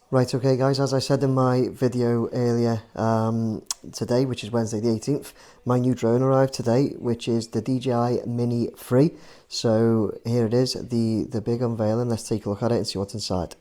Right, okay guys, as I said in my video earlier today, which is Wednesday the 18th, my new drone arrived today, which is the DJI Mini 3. So here it is, the big unveiling. Let's take a look at it and see what's inside.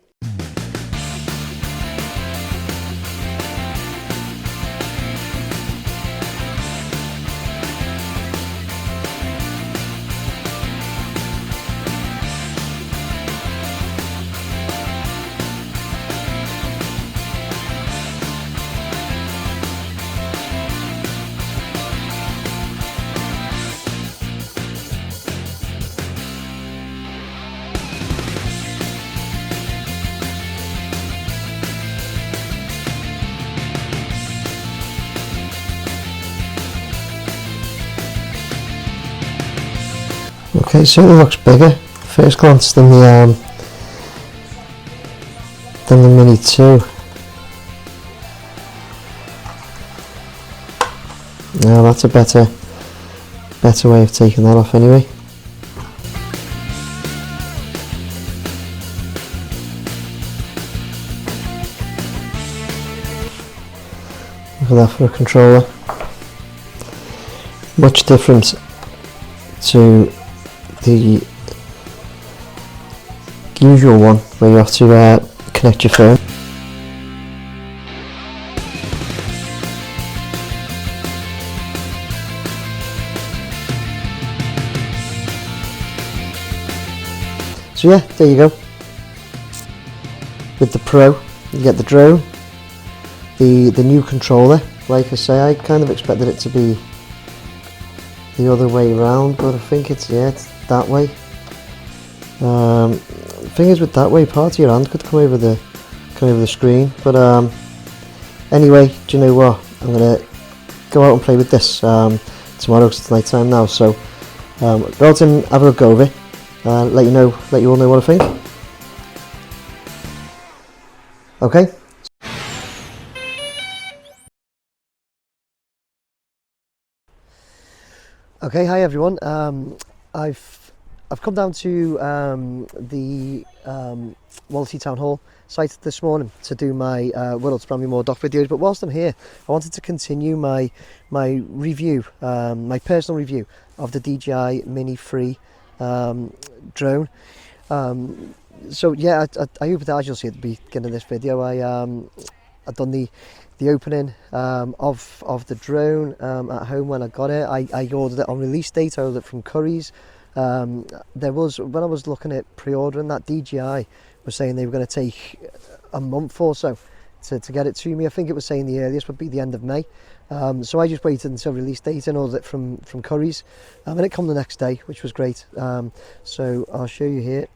Okay, so it looks bigger first glance than the Mini 2. Now that's a better way of taking that off anyway. Look at that for a controller. Much different to the usual one where you have to connect your phone. So yeah, there you go. With the Pro, you get the drone, the new controller. Like I say, I kind of expected it to be the other way around, but I think it's that way. Thing is, with that way, part of your hand could come over the screen. But anyway, do you know what? I'm gonna go out and play with this tomorrow because it's night time now. So go out and have a go of it. Let you all know what I think. Okay. Okay, hi everyone. I've come down to the Wallasey Town Hall site this morning to do my World's Brand New More doc videos. But whilst I'm here, I wanted to continue my review, my personal review of the DJI Mini 3 drone. So yeah, I hope that, as you'll see at the beginning of this video, I've done the opening of the drone at home when I got it. I ordered it on release date. I ordered it from Curry's. There was, when I was looking at pre-ordering, that DJI was saying they were going to take a month or so to get it to me. I think it was saying the earliest would be the end of May. So I just waited until release date and ordered it from Curry's, and it came the next day, which was great. So I'll show you here.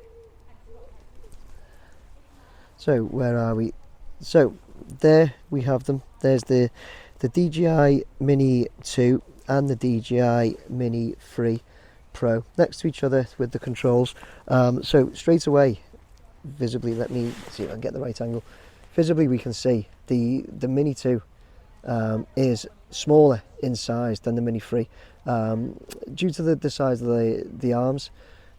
So where are we? So there we have them. There's the DJI Mini 2 and the DJI Mini 3 Pro next to each other with the controls. So straight away, visibly, let me see if I can get the right angle. Visibly we can see the Mini 2 is smaller in size than the Mini 3 due to the size of the arms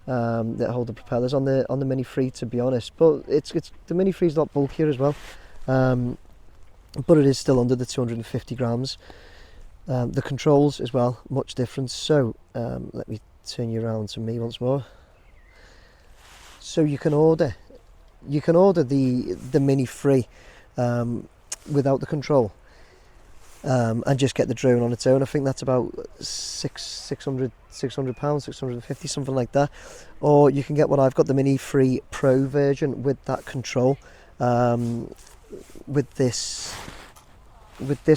that hold the propellers on the Mini 3, to be honest. But it's the Mini 3 is not bulkier as well, but it is still under the 250 grams. The controls as well, much different. So let me turn you around to me once more. So you can order the Mini 3 without the control, and just get the drone on its own. I think that's about £600, £650, something like that. Or you can get what I've got, the Mini 3 Pro version with that control, with this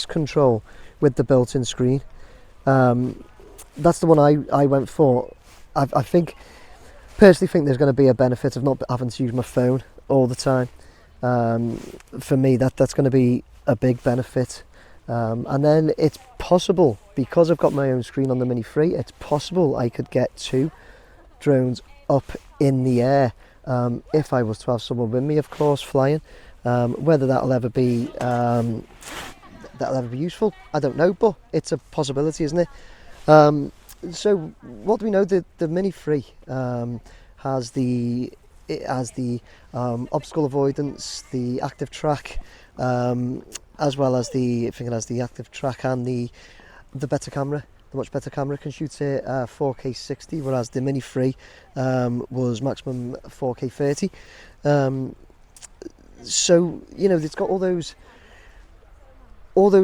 control with the built-in screen. That's the one I went for. I personally think there's going to be a benefit of not having to use my phone all the time. For me, that's going to be a big benefit. And then it's possible, because I've got my own screen on the Mini 3, it's possible I could get 2 drones up in the air if I was to have someone with me, of course, flying. Whether that'll ever be useful, I don't know, but it's a possibility, isn't it? So what do we know? The Mini 3 has the it has the obstacle avoidance, the active track, as well as I think it has the active track and the better camera. The much better camera can shoot at 4K 60, whereas the Mini 3 was maximum 4K 30. So you know, it's got all those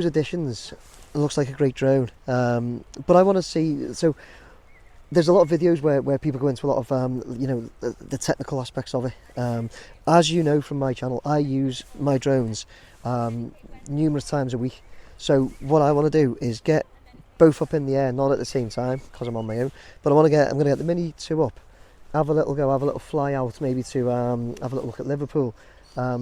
additions. It looks like a great drone, but I want to see. So there's a lot of videos where people go into a lot of you know, the technical aspects of it. As you know from my channel, I use my drones numerous times a week. So what I want to do is get both up in the air, not at the same time because I'm on my own. But I'm going to get the Mini 2 up, have a little go, have a little fly out, maybe to have a little look at Liverpool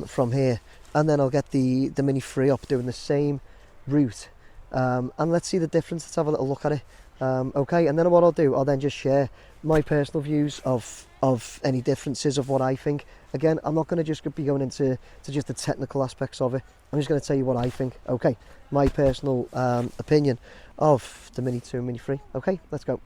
from here, and then I'll get the Mini 3 up doing the same route, and let's see the difference. Let's have a little look at it. Okay, and then what I'll do, I'll then just share my personal views of any differences of what I think. Again, I'm not going to just be going into just the technical aspects of it. I'm just going to tell you what I think. Okay, my personal opinion of the Mini 2 and Mini 3. Okay, let's go.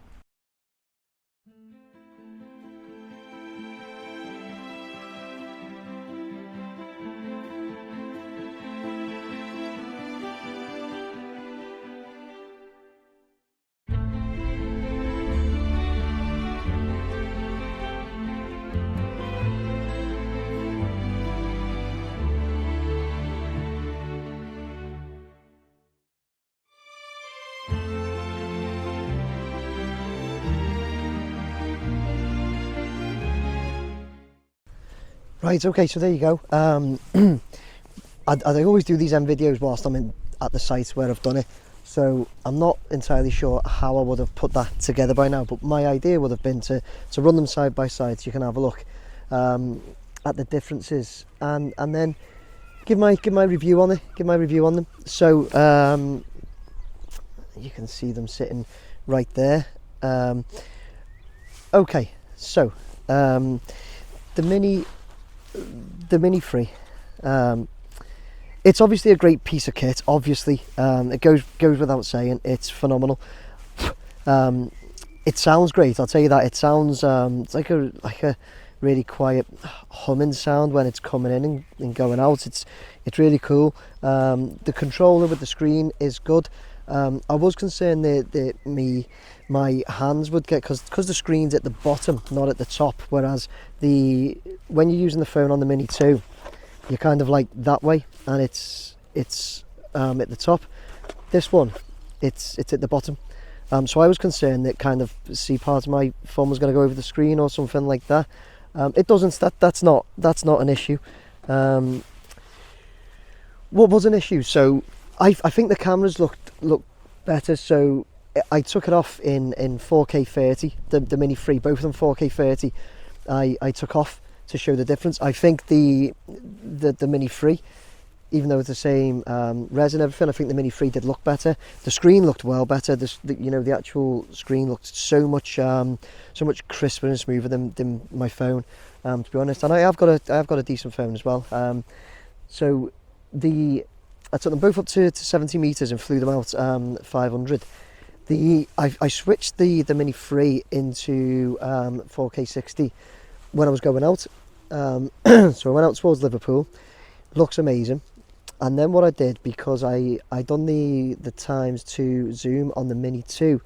Right, okay, so there you go. I always do these videos whilst I'm at the site where I've done it, so I'm not entirely sure how I would have put that together by now, but my idea would have been to run them side by side so you can have a look at the differences and then give my review on them. So you can see them sitting right there. Okay, so the Mini 3, it's obviously a great piece of kit. Obviously, it goes without saying, it's phenomenal. It sounds great, I'll tell you that. It sounds it's like a really quiet humming sound when it's coming in and going out. It's really cool. The controller with the screen is good. I was concerned that my hands would get, because the screen's at the bottom, not at the top, whereas when you're using the phone on the Mini 2, you're kind of like that way, and it's at the top. This one, it's at the bottom. So I was concerned that kind of part of my phone was going to go over the screen or something like that. It doesn't. That's not an issue. What was an issue? So I think the cameras look better. So I took it off in 4K 30. The Mini 3, both of them 4K 30. I took off to show the difference. I think the Mini 3, even though it's the same res and everything, I think the Mini 3 did look better. The screen looked well better. The actual screen looked so much crisper and smoother than my phone, to be honest. And I have got a decent phone as well. So I took them both up to 70 meters and flew them out 500. I switched the Mini 3 into 4K 60 when I was going out. So I went out towards Liverpool. Looks amazing. And then what I did, because I done the times to zoom on the Mini 2,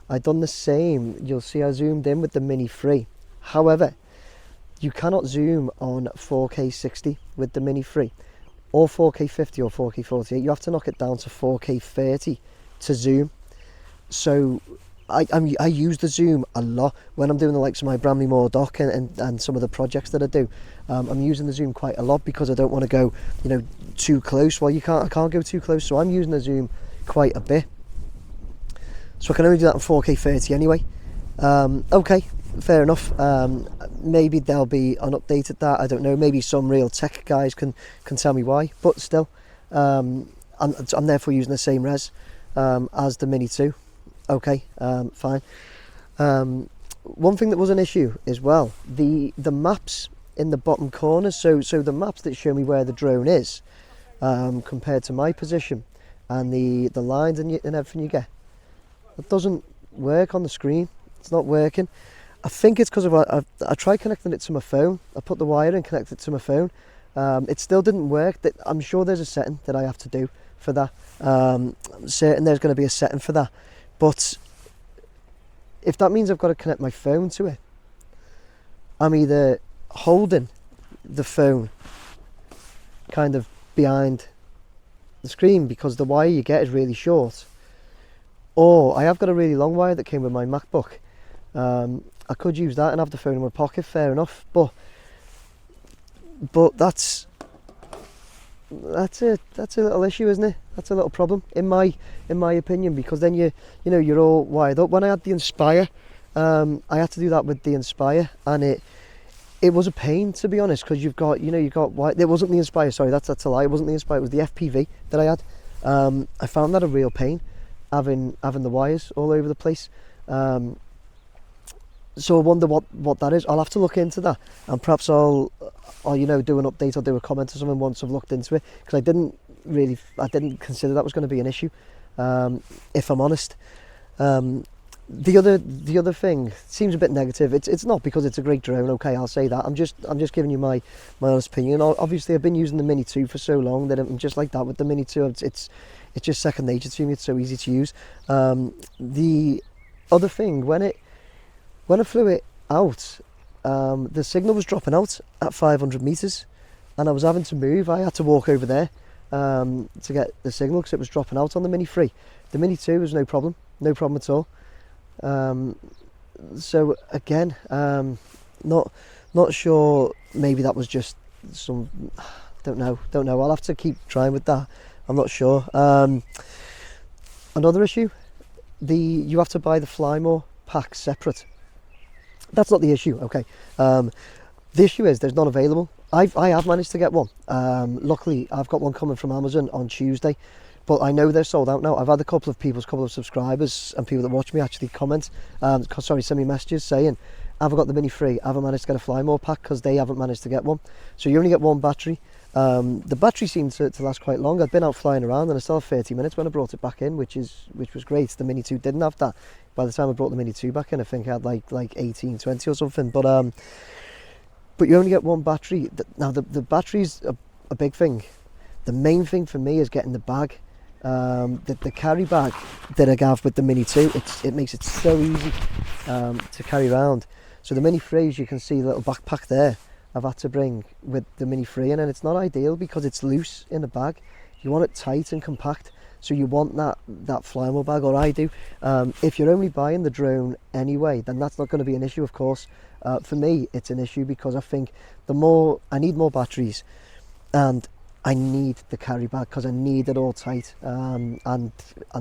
I done the same. You'll see I zoomed in with the Mini 3. However, you cannot zoom on 4K 60 with the Mini 3, or 4K 50 or 4K 48. You have to knock it down to 4K 30 to zoom. So I use the zoom a lot when I'm doing the likes of my Bramley Moor dock and some of the projects that I do. I'm using the zoom quite a lot because I don't want to go, too close. Well, I can't go too close, so I'm using the zoom quite a bit. So I can only do that in 4K 30 anyway. Okay, fair enough. Maybe there'll be an update at that. I don't know. Maybe some real tech guys can tell me why. But still, I'm therefore using the same res as the Mini 2. Okay, fine. One thing that was an issue as well, the maps in the bottom corner, so the maps that show me where the drone is, compared to my position, and the lines and everything you get, it doesn't work on the screen. It's not working. I think it's because I tried connecting it to my phone. I put the wire in, connected it to my phone. It still didn't work. I'm sure there's a setting that I have to do for that. I'm certain there's going to be a setting for that. But if that means I've got to connect my phone to it, I'm either holding the phone kind of behind the screen because the wire you get is really short, or I have got a really long wire that came with my MacBook. I could use that and have the phone in my pocket, fair enough, but that's a little issue, isn't it? That's a little problem in my opinion, because then you're all wired up. When I had the Inspire, I had to do that with the Inspire, and it was a pain, to be honest, because you've got it wasn't the Inspire, sorry, that's a lie, it wasn't the Inspire, it was the FPV that I had. I found that a real pain, having the wires all over the place. So I wonder what that is. I'll have to look into that, and perhaps I'll do an update or do a comment or something once I've looked into it, because I didn't consider that was going to be an issue, if I'm honest. The other thing seems a bit negative. It's not, because it's a great drone. Okay, I'll say that. I'm just giving you my honest opinion. Obviously, I've been using the Mini 2 for so long that I'm just like that with the Mini 2. It's just second nature to me. It's so easy to use. The other thing, when I flew it out, the signal was dropping out at 500 meters, and I was having to move. I had to walk over there to get the signal because it was dropping out on the Mini 3. The Mini 2 was no problem at all. So again, not sure. Maybe that was just some. Don't know. I'll have to keep trying with that. I'm not sure. Another issue: you have to buy the Fly More pack separate. That's not the issue, okay. The issue is there's none available. I have managed to get one. Luckily, I've got one coming from Amazon on Tuesday, but I know they're sold out now. I've had a couple of subscribers and people that watch me actually comment, send me messages saying, have I got the Mini 3? I haven't managed to get a Fly More pack, because they haven't managed to get one. So you only get one battery. The battery seemed to last quite long. I'd been out flying around and I still had 30 minutes when I brought it back in, which was great. The Mini 2 didn't have that. By the time I brought the Mini 2 back in, I think I had like 18, 20 or something. But you only get one battery. Now the battery's a big thing. The main thing for me is getting the bag. The carry bag that I have with the Mini 2, it makes it so easy to carry around. So the Mini 3, as you can see, the little backpack there, I've had to bring with the Mini 3 in, and it's not ideal because it's loose in the bag. You want it tight and compact, so you want that Fly More bag, or I do. If you're only buying the drone anyway, then that's not going to be an issue, of course. For me, it's an issue because I think I need more batteries, and I need the carry bag because I need it all tight and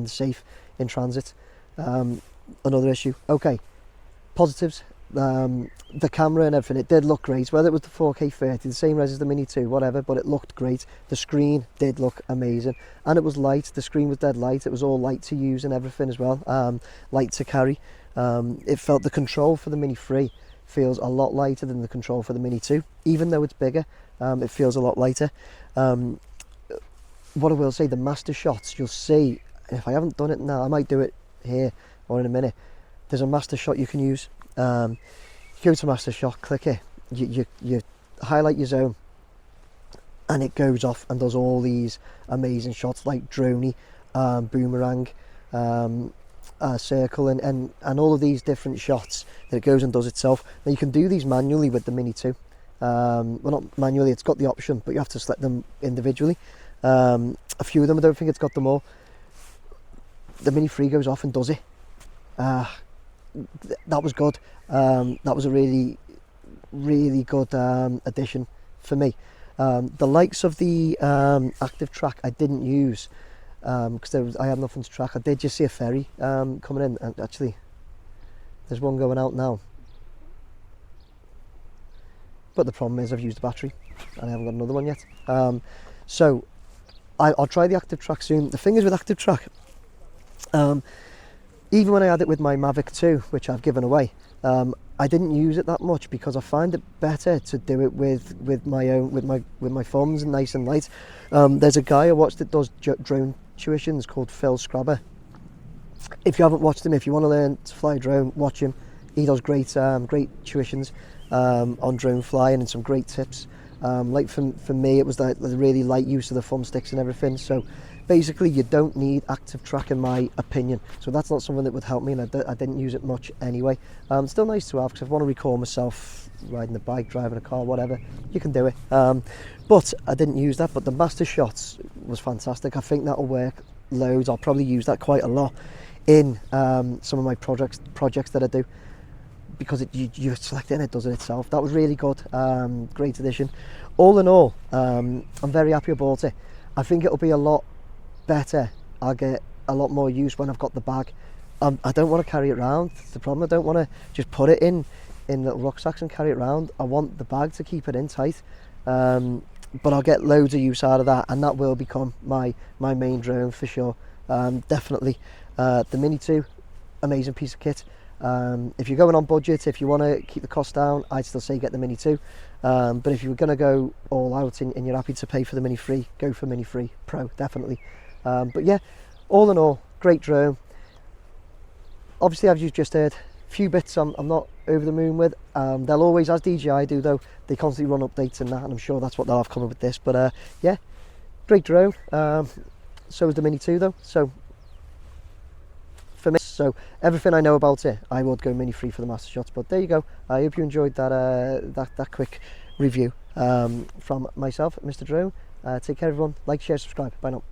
safe in transit. Another issue. Okay, positives. The camera and everything, it did look great, whether it was the 4K 30, the same res as the Mini 2, whatever, but it looked great. The screen did look amazing, and it was light. The screen was dead light. It was all light to use and everything as well, light to carry. It felt the control for the Mini 3 feels a lot lighter than the control for the Mini 2, even though it's bigger. It feels a lot lighter. What I will say, the master shots, you'll see, if I haven't done it now, I might do it here or in a minute. There's a master shot you can use. You go to master shot, click it, you highlight your zone, and it goes off and does all these amazing shots like droney, boomerang, circle, and all of these different shots that it goes and does itself. Now you can do these manually with the Mini 2. Well, not manually, it's got the option, but you have to select them individually. A few of them, I don't think it's got them all. The Mini 3 goes off and does it. That was good. That was a really, really good addition for me. The likes of the active track I didn't use because I had nothing to track. I did just see a ferry coming in, and actually there's one going out now. But the problem is I've used the battery and I haven't got another one yet. So I'll try the active track soon. The thing is with active track, even when I had it with my Mavic 2, which I've given away, I didn't use it that much because I find it better to do it with my thumbs and nice and light. There's a guy I watched that does drone tuitions called Phil Scrabber. If you haven't watched him, if you want to learn to fly a drone, watch him. he does great tuitions on drone flying and some great tips. Like for me, it was the really light use of the thumbsticks and everything. So basically, you don't need active track, in my opinion. So that's not something that would help me, and I didn't use it much anyway. Still nice to have, because if I want to record myself riding a bike, driving a car, whatever, you can do it. But I didn't use that. But the Master Shots was fantastic. I think that'll work loads. I'll probably use that quite a lot in some of my projects that I do, because you select it and it does it itself. That was really good. Great addition. All in all, I'm very happy about it. I think it'll be a lot better. I'll get a lot more use when I've got the bag. I don't want to carry it around. That's the problem. I don't want to just put it in little rucksacks and carry it around. I want the bag to keep it in tight. But I'll get loads of use out of that, and that will become my main drone for sure. Definitely. The Mini 2, amazing piece of kit. If you're going on budget, if you want to keep the cost down, I'd still say get the Mini 2. But if you're going to go all out and you're happy to pay for the Mini 3, go for Mini 3 Pro, definitely. But yeah, all in all, great drone. Obviously, as you've just heard, few bits I'm not over the moon with. They'll always, as DJI do though, they constantly run updates and that, and I'm sure that's what they'll have coming with this. But yeah, great drone. So is the Mini 2 though. So for me, so everything I know about it, I would go Mini 3 for the Master Shots. But there you go. I hope you enjoyed that quick review from myself, Mr. Drone. Take care everyone. Like, share, subscribe. Bye now.